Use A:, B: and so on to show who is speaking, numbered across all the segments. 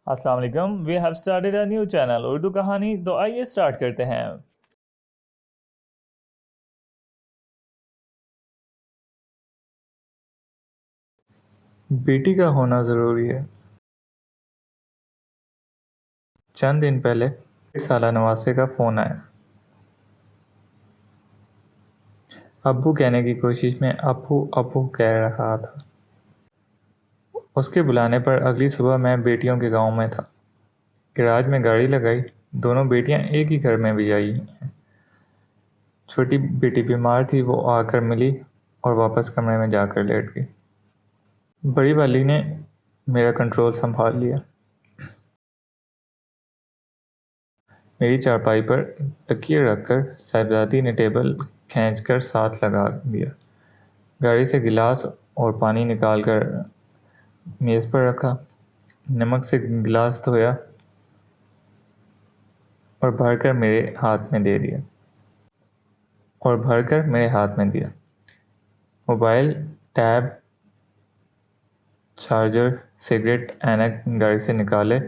A: السلام علیکم. We have started a new channel Urdu کہانی. تو آئیے اسٹارٹ کرتے ہیں.
B: بیٹی کا ہونا ضروری ہے. چند دن پہلے 1 سالہ نواسے کا فون آیا. ابو کہنے کی کوشش میں ابو ابو کہہ رہا تھا. اس کے بلانے پر اگلی صبح میں بیٹیوں کے گاؤں میں تھا. گراج میں گاڑی لگائی. دونوں بیٹیاں ایک ہی گھر میں بھی آئی ہیں. چھوٹی بیٹی بیمار تھی، وہ آ کر ملی اور واپس کمرے میں جا کر لیٹ گئی. بڑی والی نے میرا کنٹرول سنبھال لیا. میری چارپائی پر تکیے رکھ کر صاحبزادی نے ٹیبل کھینچ کر ساتھ لگا دیا. گاڑی سے گلاس اور پانی نکال کر میز پر رکھا. نمک سے گلاس دھویا اور بھر کر میرے ہاتھ میں دیا. موبائل، ٹیب، چارجر، سگریٹ، اینک گاڑی سے نکالے.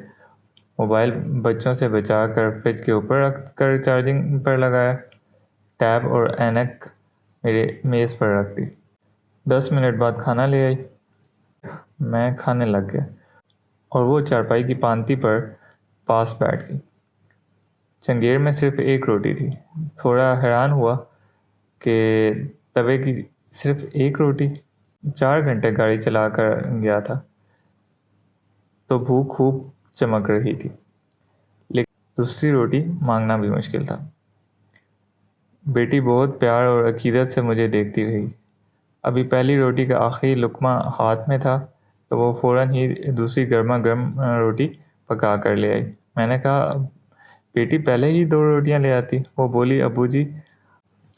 B: موبائل بچوں سے بچا کر فریج کے اوپر رکھ کر چارجنگ پر لگایا. ٹیب اور اینک میرے میز پر رکھ دی. 10 منٹ بعد کھانا لے آئی. میں کھانے لگ گیا اور وہ چارپائی کی پانتی پر پاس بیٹھ گئی. چنگیر میں صرف ایک روٹی تھی. تھوڑا حیران ہوا کہ توے کی صرف ایک روٹی. 4 گھنٹے گاڑی چلا کر گیا تھا تو بھوک خوب چمک رہی تھی، لیکن دوسری روٹی مانگنا بھی مشکل تھا. بیٹی بہت پیار اور عقیدت سے مجھے دیکھتی رہی. ابھی پہلی روٹی کا آخری لقمہ ہاتھ میں تھا تو وہ فوراً ہی دوسری گرما گرم روٹی پکا کر لے آئی. میں نے کہا، بیٹی پہلے ہی 2 روٹیاں لے آتی. وہ بولی، ابو جی،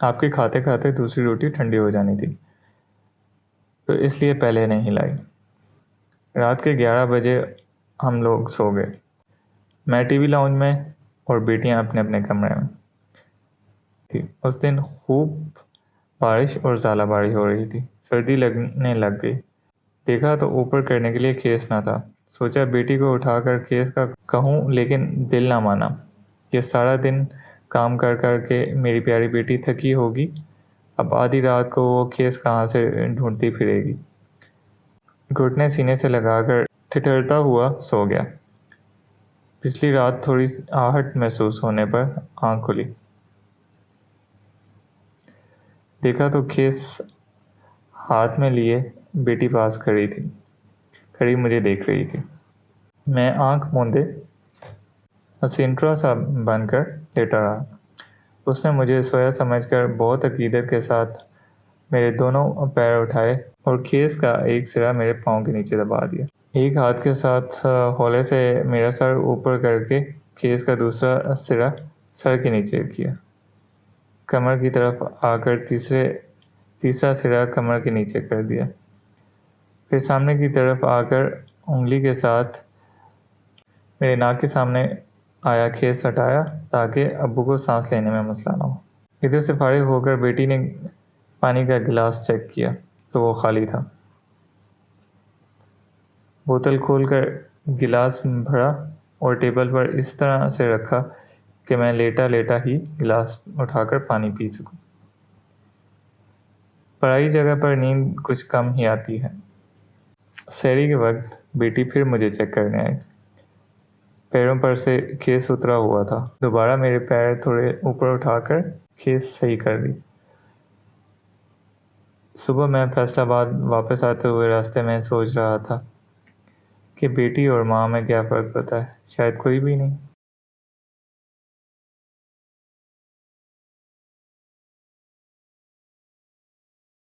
B: آپ کے کھاتے کھاتے دوسری روٹی ٹھنڈی ہو جانی تھی تو اس لیے پہلے نہیں لائی. رات کے 11 بجے ہم لوگ سو گئے. میں ٹی وی لاؤنج میں اور بیٹیاں اپنے اپنے کمرے میں تھی. اس دن خوب بارش اور ژالہ باری ہو رہی تھی. سردی لگنے لگ گئی. دیکھا تو اوپر کرنے کے لیے کھیس نہ تھا. سوچا بیٹی کو اٹھا کر کھیس کا کہوں، لیکن دل نہ مانا کہ سارا دن کام کر کر کے میری پیاری بیٹی تھکی ہوگی. اب آدھی رات کو وہ کھیس کہاں سے ڈھونڈتی پھرے گی. گھٹنے سینے سے لگا کر ٹھٹھرتا ہوا سو گیا. پچھلی رات تھوڑی آہٹ محسوس ہونے پر آنکھ کھلی. دیکھا تو کھیس ہاتھ میں لیے بیٹی پاس کھڑی مجھے دیکھ رہی تھی. میں آنکھ موندے اسینٹرا سا بن کر لیٹا رہا. اس نے مجھے سویا سمجھ کر بہت عقیدت کے ساتھ میرے دونوں پیر اٹھائے اور کھیس کا ایک سرا میرے پاؤں کے نیچے دبا دیا. ایک ہاتھ کے ساتھ ہولے سے میرا سر اوپر کر کے کھیس کا دوسرا سرا سر کے نیچے کیا. کمر کی طرف آ کر تیسرا سرا کمر کے نیچے کر دیا. پھر سامنے کی طرف آ کر انگلی کے ساتھ میرے ناک کے سامنے آیا کھیس ہٹایا تاکہ ابو کو سانس لینے میں مسئلہ نہ ہو. ادھر سے فارغ ہو کر بیٹی نے پانی کا گلاس چیک کیا تو وہ خالی تھا. بوتل کھول کر گلاس بھرا اور ٹیبل پر اس طرح سے رکھا کہ میں لیٹا لیٹا ہی گلاس اٹھا کر پانی پی سکوں. پرائی جگہ پر نیند کچھ کم ہی آتی ہے. سحری کے وقت بیٹی پھر مجھے چیک کرنے آئی. پیروں پر سے کھیس اترا ہوا تھا. دوبارہ میرے پیر تھوڑے اوپر اٹھا کر کھیس صحیح کر دی. صبح میں فیصل آباد واپس آتے ہوئے راستے میں سوچ رہا تھا کہ بیٹی اور ماں میں کیا فرق ہوتا ہے. شاید کوئی بھی نہیں.